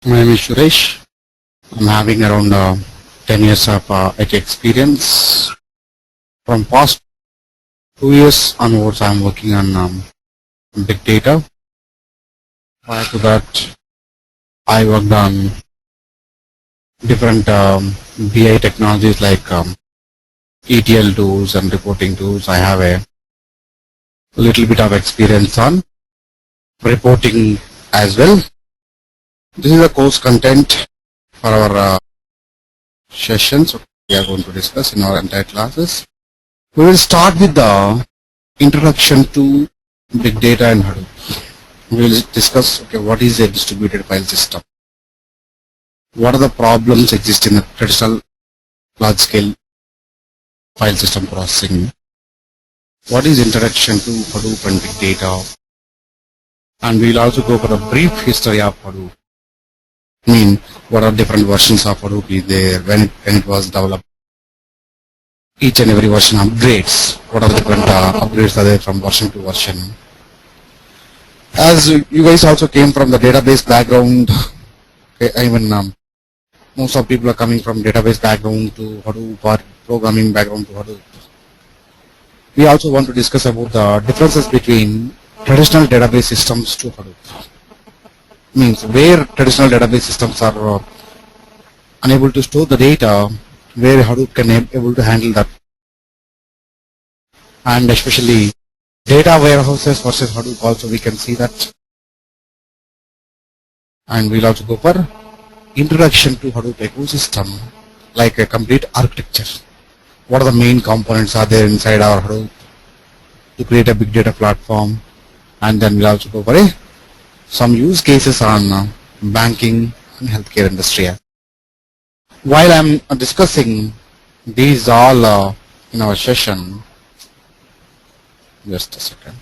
My name is Suresh. I'm having around 10 years of IT experience. From past 2 years onwards, I'm working on big data. Prior to that, I worked on different BI technologies like ETL tools and reporting tools. I have a little bit of experience on reporting as well. This is the course content for our sessions we are going to discuss in our entire classes. We will start with the introduction to big data and Hadoop. We will discuss what is a distributed file system, what are the problems exist in the traditional large scale file system processing, what is introduction to Hadoop and big data, and we will also go for a brief history of Hadoop. I mean, what are different versions of Hadoop is there, when it was developed, each and every version upgrades, what are the different upgrades are there from version to version. As you guys also came from the database background, most of people are coming from database background to Hadoop or programming background to Hadoop. We also want to discuss about the differences between traditional database systems to Hadoop. Means where traditional database systems are unable to store the data, where Hadoop can able to handle that, and especially data warehouses versus Hadoop. Also we can see that, and we'll also go for introduction to Hadoop ecosystem, like a complete architecture. What are the main components are there inside our Hadoop to create a big data platform, and then we'll also go for some use cases on banking and healthcare industry. While I'm discussing these all in our session, just a second.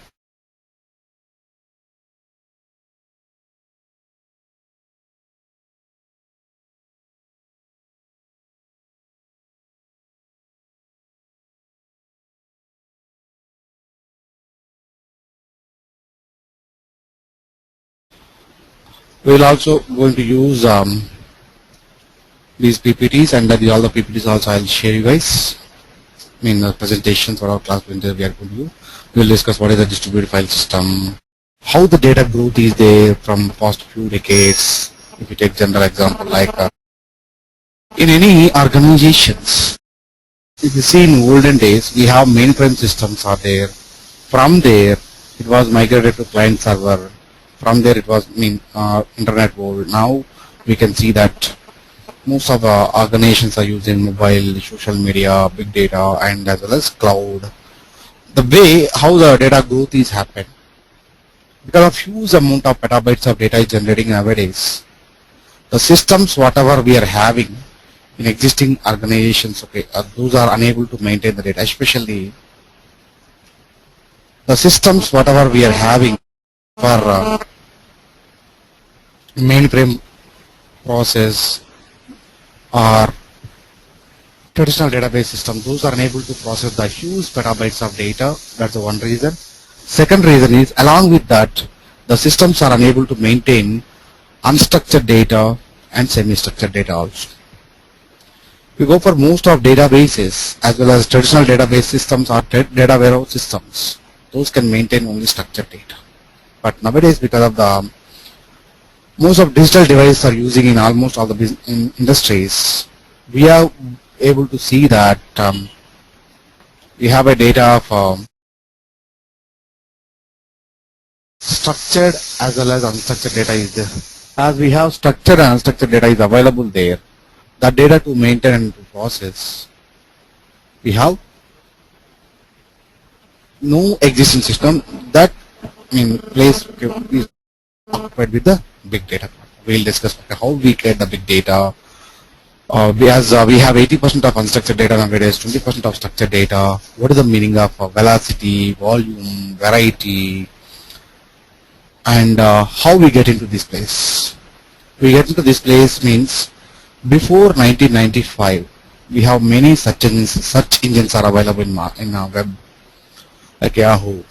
We'll also going to use these PPTs, and that is all the PPTs also I'll share you guys. I mean the presentations for our class we are going to do. We'll discuss what is a distributed file system, how the data growth is there from past few decades. If you take general example like in any organizations, if you see in olden days we have mainframe systems are there. From there it was migrated to client server. From there it was internet world. Now we can see that most of the organizations are using mobile, social media, big data, and as well as cloud. The way how the data growth is happened, because of huge amount of petabytes of data is generating nowadays, the systems whatever we are having in existing organizations, those are unable to maintain the data, especially the systems whatever we are having for mainframe process or traditional database system, those are unable to process the huge petabytes of data. That's the one reason. Second reason is, along with that, the systems are unable to maintain unstructured data and semi-structured data also. We go for most of databases as well as traditional database systems or data warehouse systems. Those can maintain only structured data. But nowadays, because of the most of digital devices are using in almost all the industries, we are able to see that we have a data of structured as well as unstructured data is there. As we have structured and unstructured data is available there, that data to maintain and to process, we have no existing system that place is occupied with the big data. We'll discuss how we create the big data. We have 80% of unstructured data nowadays, 20% of structured data. What is the meaning of velocity, volume, variety, and how we get into this place? We get into this place means before 1995, we have many search engines are available in our web, like Yahoo,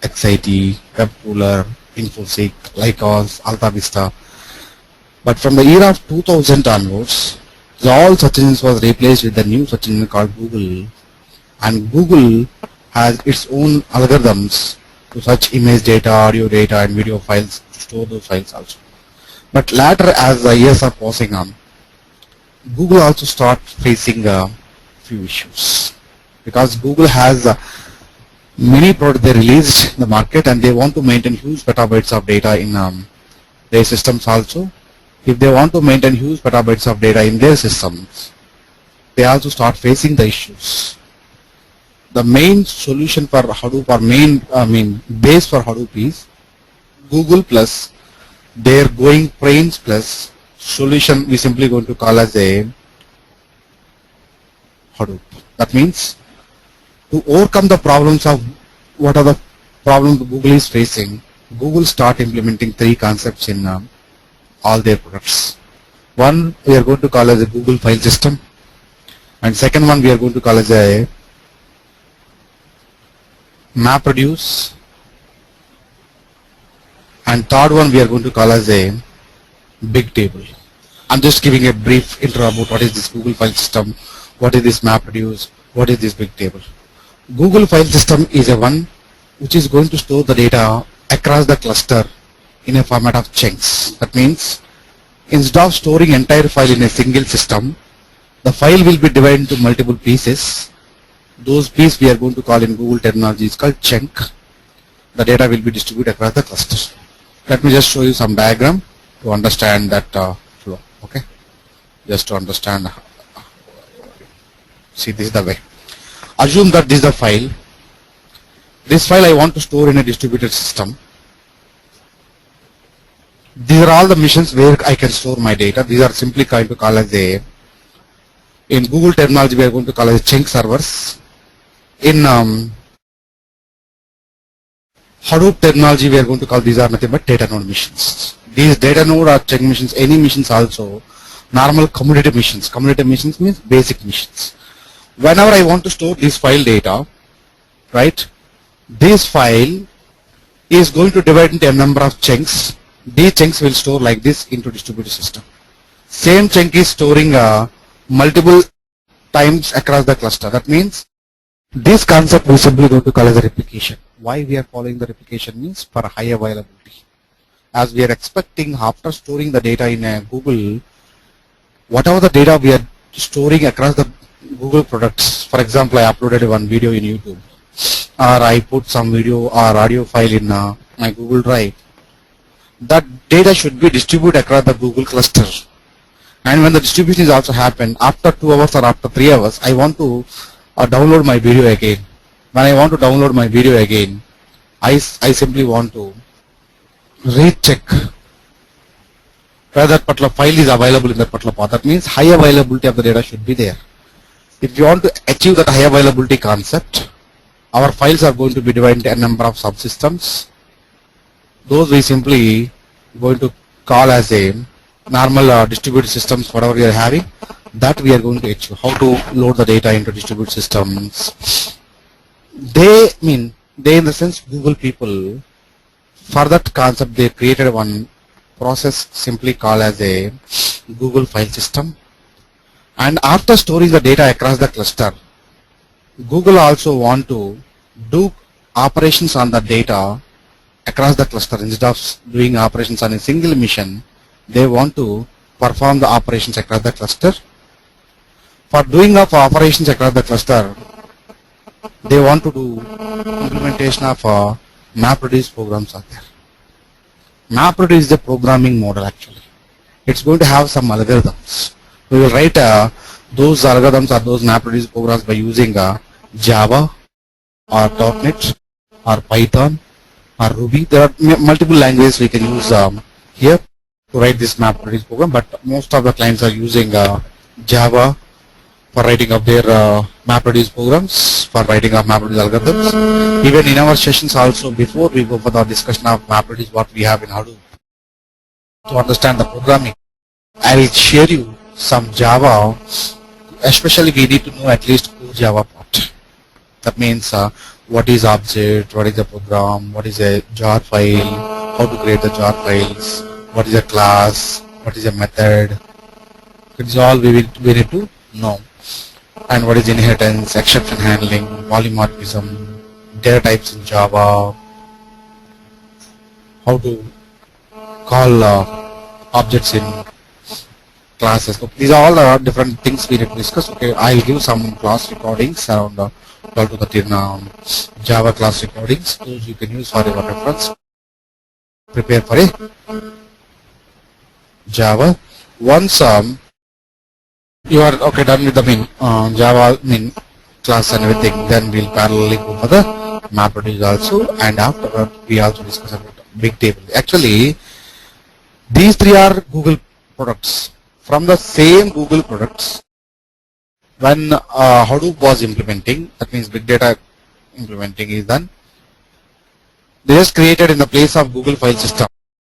XIT, Web Cooler, InfoSeek, Lycos, Alta Vista. But from the year of 2000 onwards, all search engines was replaced with the new search engine called Google, and Google has its own algorithms to search image data, audio data, and video files, to store those files also. But later, as the years are passing on, Google also start facing a few issues, because Google has many products they released in the market, and they want to maintain huge petabytes of data in their systems also. If they want to maintain huge petabytes of data in their systems, they also start facing the issues. The main solution for Hadoop, or base for Hadoop is Google plus their going brains plus solution we simply going to call as a Hadoop. That means to overcome the problems of what are the problems Google is facing, Google start implementing three concepts in all their products. One we are going to call as a Google file system, and second one we are going to call as a MapReduce, and third one we are going to call as a big table. I'm just giving a brief intro about what is this Google file system, what is this MapReduce, what is this big table. Google file system is a one which is going to store the data across the cluster in a format of chunks. That means instead of storing entire file in a single system, the file will be divided into multiple pieces. Those pieces we are going to call in Google terminology is called chunk. The data will be distributed across the cluster. Let me just show you some diagram to understand that flow. Okay, just to understand. See, this is the way. Assume that this is the file. This file I want to store in a distributed system. These are all the machines where I can store my data. These are simply going to call as a, in Google terminology we are going to call as chunk servers. In Hadoop terminology we are going to call these are nothing but data node machines. These data node or chunk machines, any machines also normal commutative machines. Commutative machines means basic machines. Whenever I want to store this file data, right, this file is going to divide into a number of chunks. These chunks will store like this into distributed system. Same chunk is storing multiple times across the cluster. That means this concept we simply going to call as a replication. Why we are following the replication means for high availability. As we are expecting after storing the data in Google, whatever the data we are storing across the Google products, for example, I uploaded one video in YouTube, or I put some video or audio file in my Google Drive. That data should be distributed across the Google cluster. And when the distribution is also happened, after 2 hours or after 3 hours, I want to download my video again. When I want to download my video again, I simply want to recheck whether that particular file is available in that particular path. That means high availability of the data should be there. If you want to achieve that high availability concept, our files are going to be divided into a number of subsystems. Those we simply going to call as a normal distributed systems, whatever we are having, that we are going to achieve. How to load the data into distributed systems. They in the sense Google people, for that concept they created one process simply called as a Google file system. And after storing the data across the cluster, Google also want to do operations on the data across the cluster. Instead of doing operations on a single machine, they want to perform the operations across the cluster. For doing of operations across the cluster, they want to do implementation of MapReduce programs are there. MapReduce is the programming model actually. It's going to have some algorithms. We will write those algorithms or those MapReduce programs by using Java or .NET or Python or Ruby. There are multiple languages we can use here to write this MapReduce program, but most of the clients are using Java for writing of their MapReduce programs, for writing of MapReduce algorithms. Even in our sessions also, before we go for the discussion of MapReduce, what we have in Hadoop, to understand the programming, I will share you some Java. Especially we need to know at least core Java part. That means what is object, what is a program, what is a jar file, how to create the jar files, what is a class, what is a method. It's all we need to know. And what is inheritance, exception handling, polymorphism, data types in Java, how to call objects in classes. So these are all different things we need to discuss. Okay, I'll give some class recordings around 12 to 13 Java class recordings. Those you can use for your reference. Prepare for a Java. Once you are okay done with the Java class and everything, then we'll parallelly go for the MapReduce also, and after that we also discuss about big table. Actually, these three are Google products. From the same Google products, when Hadoop was implementing, that means big data implementing is done, they just created in the place of Google file system,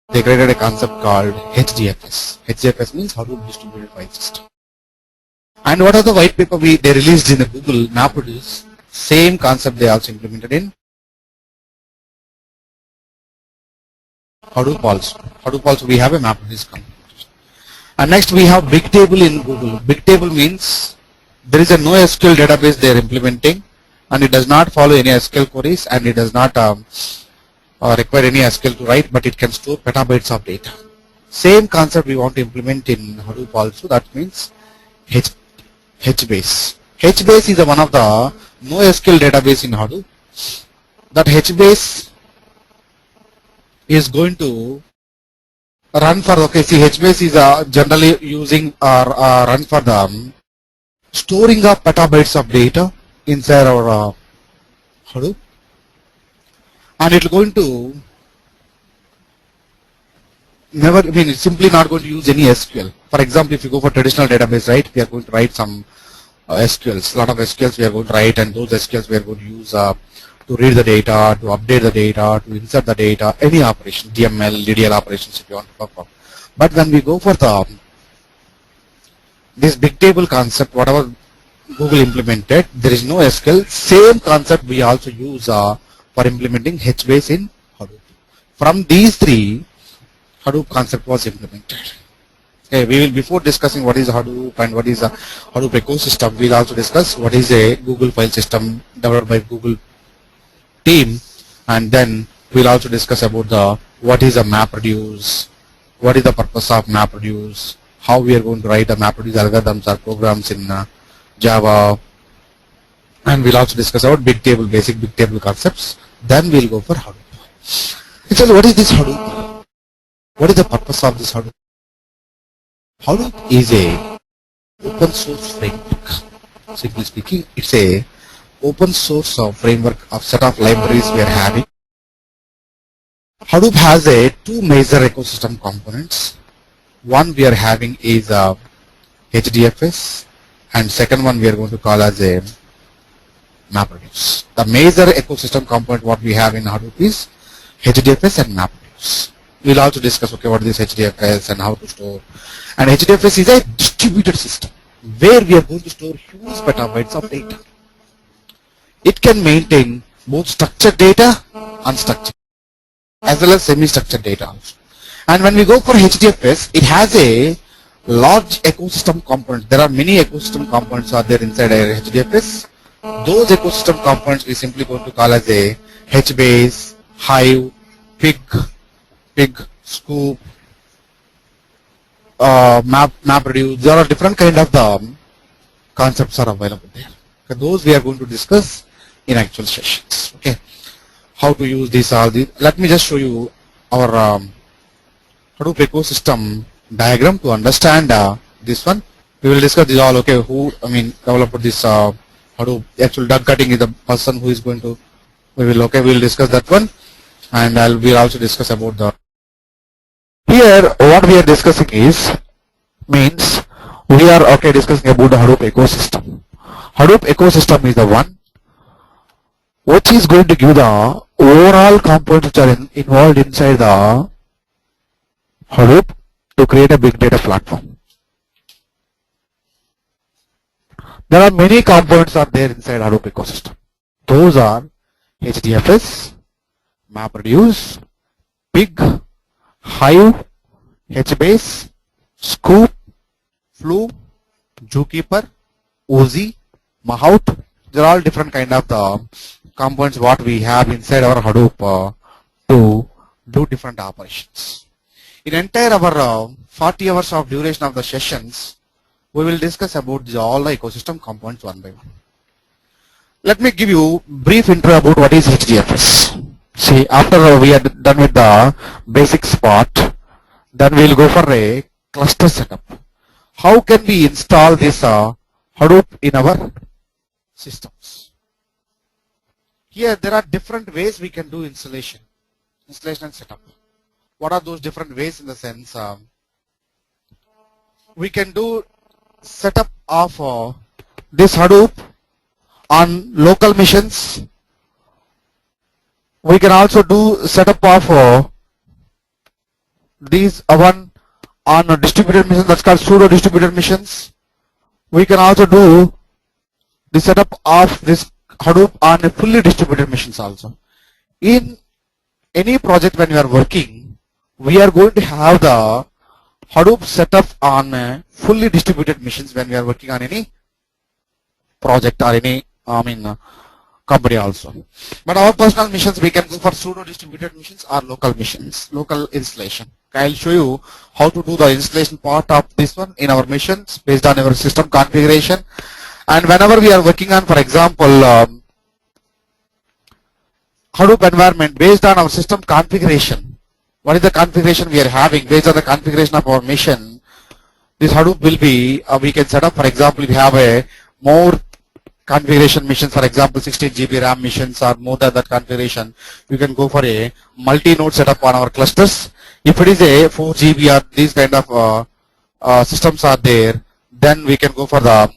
they created a concept called HDFS. HDFS means Hadoop Distributed File System. And what are the white paper they released in the Google MapReduce? Same concept they also implemented in Hadoop also. Hadoop also we have a MapReduce component. And next we have big table in Google. Big table means there is a NoSQL database they are implementing, and it does not follow any SQL queries, and it does not require any SQL to write, but it can store petabytes of data. Same concept we want to implement in Hadoop also. That means HBase. HBase is one of the NoSQL database in Hadoop. That HBase is going to run for, okay, see, HBase is generally using or run for the storing of petabytes of data inside our Hadoop, and it's going to never, it's simply not going to use any SQL. For example, if you go for traditional database, right, we are going to write some SQLs, lot of SQLs we are going to write, and those SQLs we are going to use to read the data, to update the data, to insert the data, any operation, DML, DDL operations if you want to perform. But when we go for this big table concept, whatever Google implemented, there is no SQL. Same concept we also use for implementing HBase in Hadoop. From these three, Hadoop concept was implemented. Okay, we will, before discussing what is Hadoop and what is a Hadoop ecosystem, we will also discuss what is a Google file system developed by Google team, and then we will also discuss about what is a MapReduce, what is the purpose of MapReduce, how we are going to write the MapReduce algorithms or programs in Java, and we will also discuss about big table, basic big table concepts. Then we will go for Hadoop. Actually, what is this Hadoop? What is the purpose of this Hadoop? Hadoop is a open source framework. Simply speaking, it's a open source framework of set of libraries we are having. Hadoop has two major ecosystem components. One we are having is HDFS, and second one we are going to call as a MapReduce. The major ecosystem component what we have in Hadoop is HDFS and MapReduce. We will also discuss, okay, what is HDFS and how to store. And HDFS is a distributed system where we are going to store huge petabytes of data. It can maintain both structured data, unstructured, as well as semi-structured data also. And when we go for HDFS, it has a large ecosystem component. There are many ecosystem components are there inside HDFS. Those ecosystem components we simply going to call as a HBase, Hive, Pig, Scoop, MapReduce. There are different kind of the concepts are available there. Okay, those we are going to discuss in actual sessions. Okay, how to use these all these. Let me just show you our Hadoop ecosystem diagram to understand this one. We will discuss this all. Okay, who developed this Hadoop? Actual duck cutting is the person who is going to. We will discuss that one, and we'll also discuss about the. Here, what we are discussing is means we are discussing about the Hadoop ecosystem. Hadoop ecosystem is the one which is going to give the overall components which are involved inside the Hadoop to create a big data platform. There are many components are there inside Hadoop ecosystem. Those are HDFS, MapReduce, Pig, Hive, HBase, Scoop, Flu, Zookeeper, Uzi, Mahout. They're all different kind of the components what we have inside our Hadoop to do different operations. In entire our 40 hours of duration of the sessions, we will discuss about all the ecosystem components one by one. Let me give you brief intro about what is HDFS. See, after we are done with the basics part, then we will go for a cluster setup. How can we install this Hadoop in our systems? Here there are different ways we can do installation and setup. What are those different ways in the sense? We can do setup of this Hadoop on local machines. We can also do setup of these one on a distributed machine, that's called pseudo distributed machines. We can also do the setup of this Hadoop on a fully distributed machines also. In any project when you are working, we are going to have the Hadoop setup on fully distributed machines when we are working on any project or any company also. But our personal machines, we can go for pseudo distributed machines or local machines, local installation. I'll show you how to do the installation part of this one in our machines based on our system configuration. And whenever we are working on, for example, Hadoop environment based on our system configuration, what is the configuration we are having based on the configuration of our machine, this Hadoop will be, we can set up, for example, if we have a more configuration missions, for example 16 GB RAM missions or more than that configuration, you can go for a multi-node setup on our clusters. If it is a 4 GB or these kind of systems are there, then we can go for the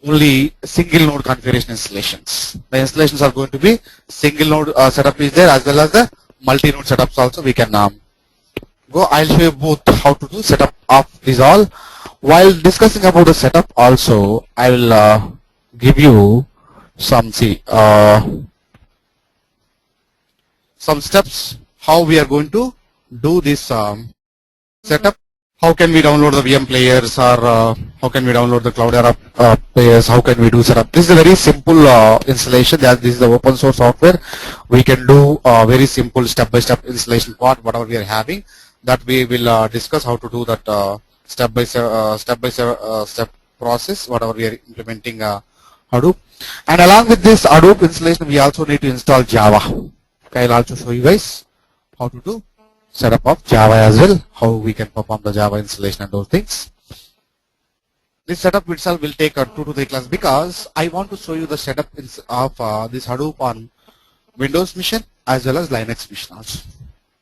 only single node configuration installations. The installations are going to be single node setup is there as well as the multi-node setups also we can go. I'll show you both how to do setup of these all. While discussing about the setup also, I will give you some steps how we are going to do this setup. How can we download the VM players, or how can we download the Cloudera players? How can we do setup? This is a very simple installation. As this is the open source software, we can do a very simple step-by-step installation part. Whatever we are having, that we will discuss how to do that step process. Whatever we are implementing Hadoop, and along with this Hadoop installation, we also need to install Java. Okay, I'll also show you guys how to do setup of Java as well, how we can perform the Java installation and those things. This setup itself will take 2 to 3 classes because I want to show you the setup of this Hadoop on Windows machine as well as Linux machine also.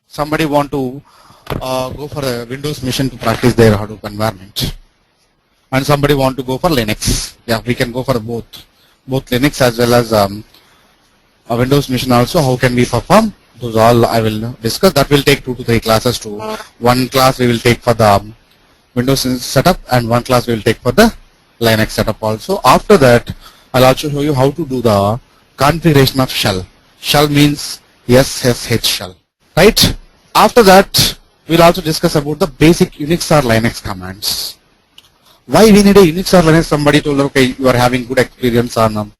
Somebody want to go for a Windows machine to practice their Hadoop environment, and somebody want to go for Linux. Yeah, we can go for both Linux as well as a Windows machine also. How can we perform? Those all I will discuss. That will take 2 to 3 classes. To one class we will take for the Windows setup, and one class we will take for the Linux setup also. After that, I'll also show you how to do the configuration of shell. Shell means SSH shell, right? After that, we'll also discuss about the basic Unix or Linux commands. Why we need a Unix or Linux? Somebody told, okay, you are having good experience on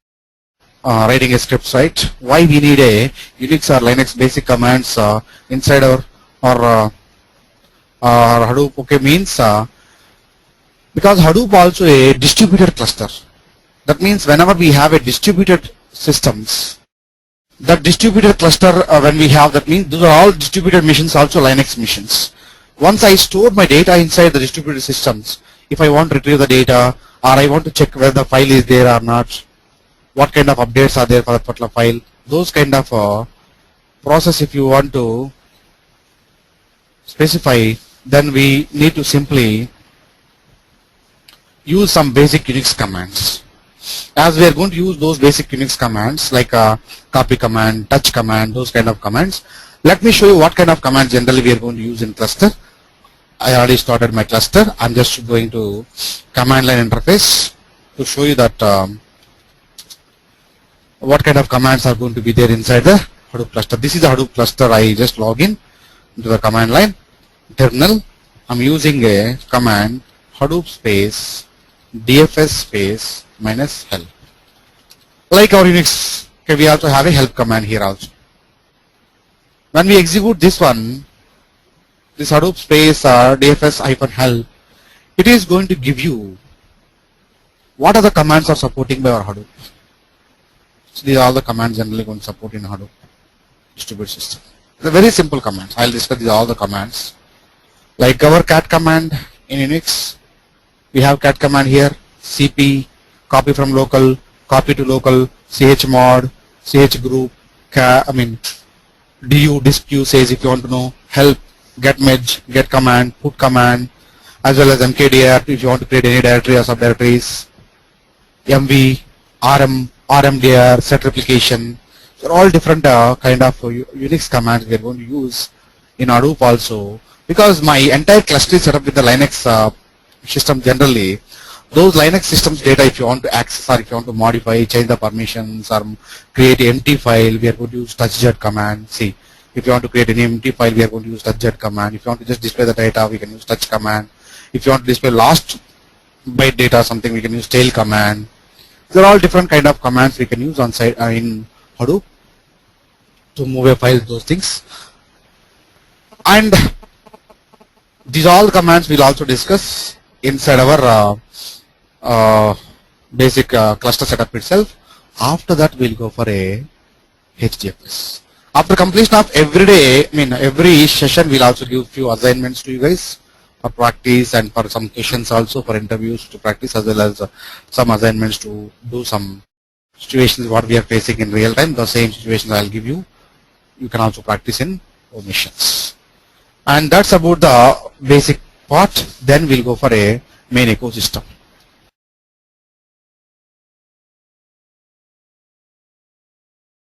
writing a script, right? Why we need a Unix or Linux basic commands inside our Hadoop? Okay, means because Hadoop also a distributed cluster. That means whenever we have a distributed systems, that distributed cluster when we have, that means those are all distributed machines, also Linux machines. Once I store my data inside the distributed systems, if I want to retrieve the data, or I want to check whether the file is there or not, what kind of updates are there for that particular file, those kind of process if you want to specify, then we need to simply use some basic Unix commands. As we are going to use those basic Unix commands like copy command, touch command, those kind of commands, let me show you what kind of commands generally we are going to use in cluster. I already started my cluster. I'm just going to command line interface to show you that what kind of commands are going to be there inside the Hadoop cluster. This is the Hadoop cluster. I just log in into the command line terminal, I'm using a command Hadoop space DFS space minus help. Like our Unix, okay, we also have a help command here also. When we execute this one, this Hadoop space DFS hyphen help, it is going to give you what are the commands are supporting by our Hadoop. So these are all the commands generally going to support in Hadoop distributed system. They're very simple commands. I'll discuss these all the commands. Like our cat command in Unix, we have cat command here, cp, copy from local, copy to local, chmod, chgroup, du, disk says if you want to know, help, get merge, get command, put command, as well as mkdir if you want to create any directory or subdirectories, mv, rm, rmdir, set replication. They're all different kind of Unix commands we are going to use in Hadoop also, because my entire cluster is set up with the Linux system generally. Those Linux systems data, if you want to access or if you want to modify, change the permissions or create an empty file, we are going to use touchz command. See, if you want to create an empty file, we are going to use touchz command. If you want to just display the data, we can use touch command. If you want to display last byte data something, we can use tail command. They're all different kind of commands we can use on site in Hadoop to move a file, those things. And these all commands we'll also discuss inside our basic cluster setup itself. After that, we'll go for a HDFS. After completion of every day, every session, we'll also give few assignments to you guys for practice and for some questions also for interviews to practice, as well as some assignments to do some situations what we are facing in real time. The same situations I'll give you. You can also practice in missions. And that's about the basic part. Then we'll go for a main ecosystem.